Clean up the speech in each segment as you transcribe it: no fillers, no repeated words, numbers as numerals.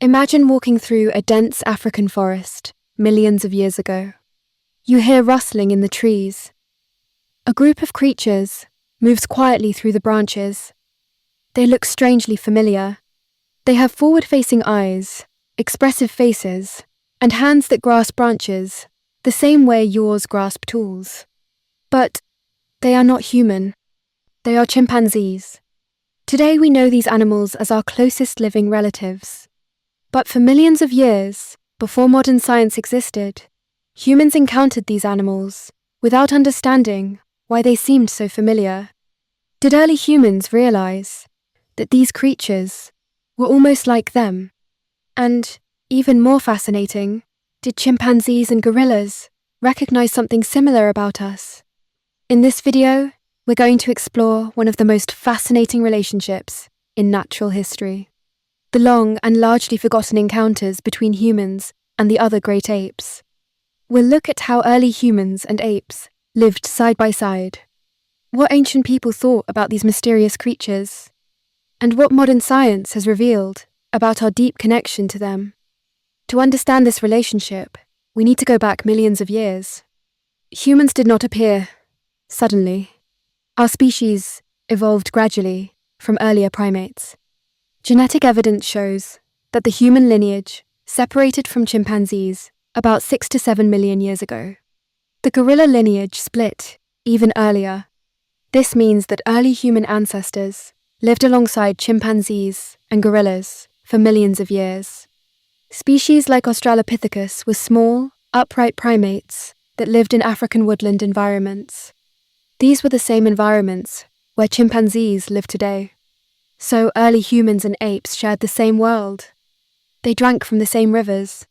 Imagine walking through a dense African forest millions of years ago. You hear rustling in the trees. A group of creatures moves quietly through the branches. They look strangely familiar. They have forward-facing eyes, expressive faces, and hands that grasp branches, the same way yours grasp tools. But they are not human. They are chimpanzees. Today we know these animals as our closest living relatives. But for millions of years, before modern science existed, humans encountered these animals without understanding why they seemed so familiar. Did early humans realize that these creatures were almost like them? And, even more fascinating, did chimpanzees and gorillas recognize something similar about us? In this video, we're going to explore one of the most fascinating relationships in natural history: the long and largely forgotten encounters between humans and the other great apes. We'll look at how early humans and apes lived side by side, what ancient people thought about these mysterious creatures, and what modern science has revealed about our deep connection to them. To understand this relationship, we need to go back millions of years. Humans did not appear suddenly. Our species evolved gradually from earlier primates. Genetic evidence shows that the human lineage separated from chimpanzees about 6 to 7 million years ago. The gorilla lineage split even earlier. This means that early human ancestors lived alongside chimpanzees and gorillas for millions of years. Species like Australopithecus were small, upright primates that lived in African woodland environments. These were the same environments where chimpanzees live today. So early humans and apes shared the same world. They drank from the same rivers,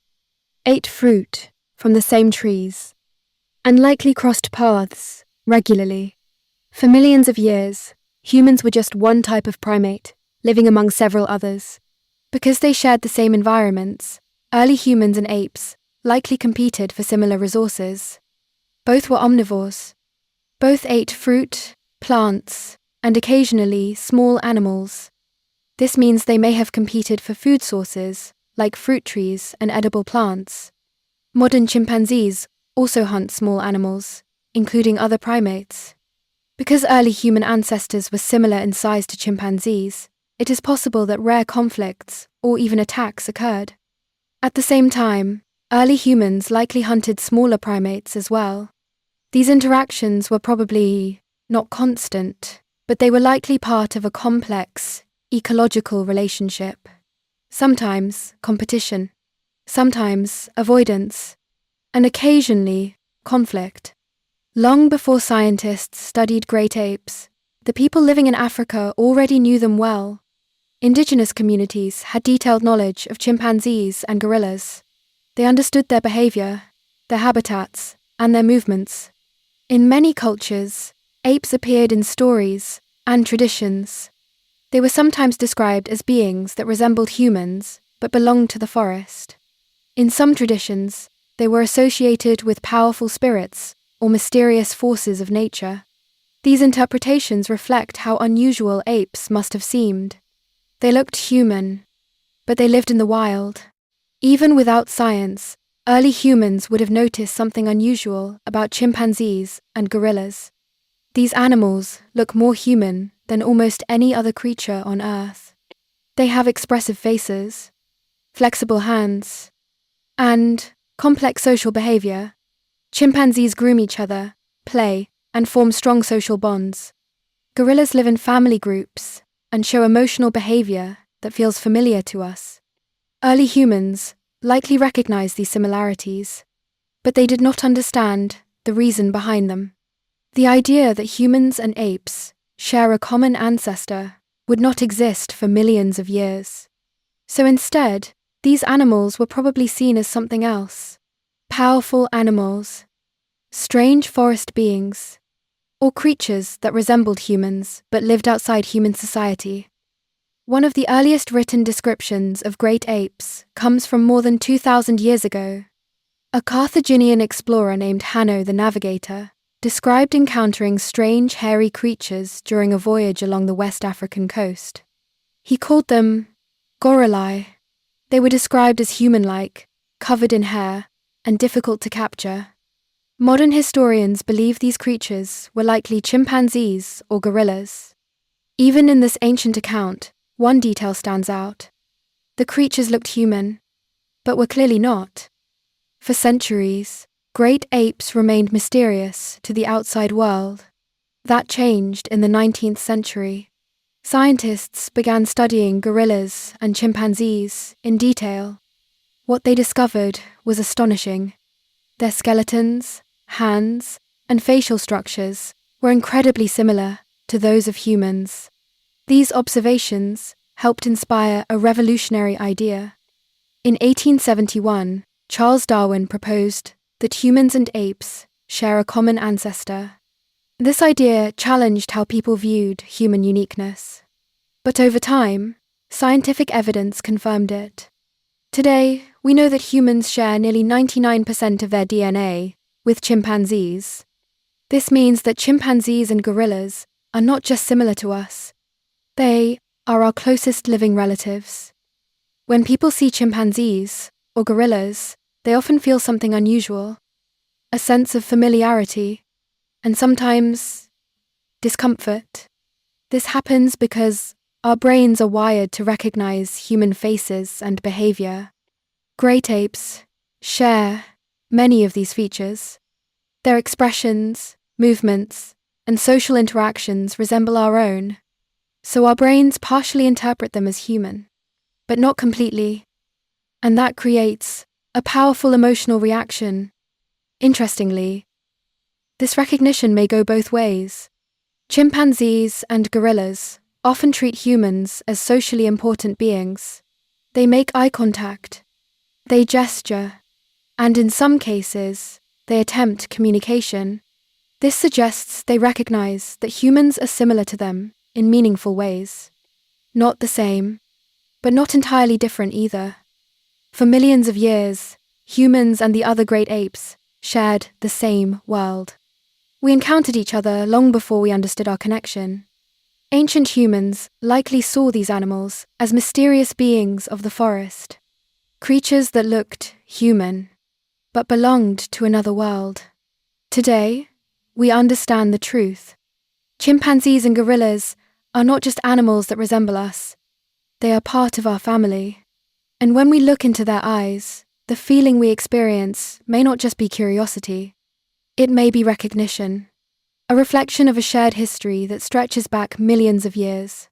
ate fruit from the same trees, and likely crossed paths regularly. For millions of years, humans were just one type of primate, living among several others. Because they shared the same environments, early humans and apes likely competed for similar resources. Both were omnivores. Both ate fruit, plants, and occasionally small animals. This means they may have competed for food sources like fruit trees and edible plants. Modern chimpanzees also hunt small animals, including other primates. Because early human ancestors were similar in size to chimpanzees, it is possible that rare conflicts or even attacks occurred. At the same time, early humans likely hunted smaller primates as well. These interactions were probably not constant, but they were likely part of a complex, ecological relationship. Sometimes competition, sometimes avoidance, and occasionally conflict. Long before scientists studied great apes, the people living in Africa already knew them well. Indigenous communities had detailed knowledge of chimpanzees and gorillas. They understood their behavior, their habitats, and their movements. In many cultures, apes appeared in stories and traditions. They were sometimes described as beings that resembled humans but belonged to the forest. In some traditions, they were associated with powerful spirits or mysterious forces of nature. These interpretations reflect how unusual apes must have seemed. They looked human, but they lived in the wild. Even without science, early humans would have noticed something unusual about chimpanzees and gorillas. These animals look more human than almost any other creature on Earth. They have expressive faces, flexible hands, and complex social behavior. Chimpanzees groom each other, play, and form strong social bonds. Gorillas live in family groups and show emotional behavior that feels familiar to us. Early humans likely recognized these similarities, but they did not understand the reason behind them. The idea that humans and apes share a common ancestor would not exist for millions of years. So instead, these animals were probably seen as something else: powerful animals, strange forest beings, or creatures that resembled humans but lived outside human society. One of the earliest written descriptions of great apes comes from more than 2,000 years ago. A Carthaginian explorer named Hanno the Navigator described encountering strange hairy creatures during a voyage along the West African coast. He called them gorillae. They were described as human-like, covered in hair, and difficult to capture. Modern historians believe these creatures were likely chimpanzees or gorillas. Even in this ancient account, one detail stands out. The creatures looked human, but were clearly not. For centuries, great apes remained mysterious to the outside world. That changed in the 19th century. Scientists began studying gorillas and chimpanzees in detail. What they discovered was astonishing. Their skeletons, hands, and facial structures were incredibly similar to those of humans. These observations helped inspire a revolutionary idea. In 1871, Charles Darwin proposed that humans and apes share a common ancestor. This idea challenged how people viewed human uniqueness. But over time, scientific evidence confirmed it. Today, we know that humans share nearly 99% of their DNA with chimpanzees. This means that chimpanzees and gorillas are not just similar to us, they are our closest living relatives. When people see chimpanzees or gorillas, they often feel something unusual, a sense of familiarity, and sometimes discomfort. This happens because our brains are wired to recognize human faces and behavior. Great apes share many of these features. Their expressions, movements, and social interactions resemble our own, so our brains partially interpret them as human, but not completely, and that creates a powerful emotional reaction. Interestingly, this recognition may go both ways. Chimpanzees and gorillas often treat humans as socially important beings. They make eye contact, they gesture, and in some cases, they attempt communication. This suggests they recognize that humans are similar to them in meaningful ways. Not the same, but not entirely different either. For millions of years, humans and the other great apes shared the same world. We encountered each other long before we understood our connection. Ancient humans likely saw these animals as mysterious beings of the forest, creatures that looked human, but belonged to another world. Today, we understand the truth. Chimpanzees and gorillas are not just animals that resemble us, they are part of our family. And when we look into their eyes, the feeling we experience may not just be curiosity. It may be recognition, a reflection of a shared history that stretches back millions of years.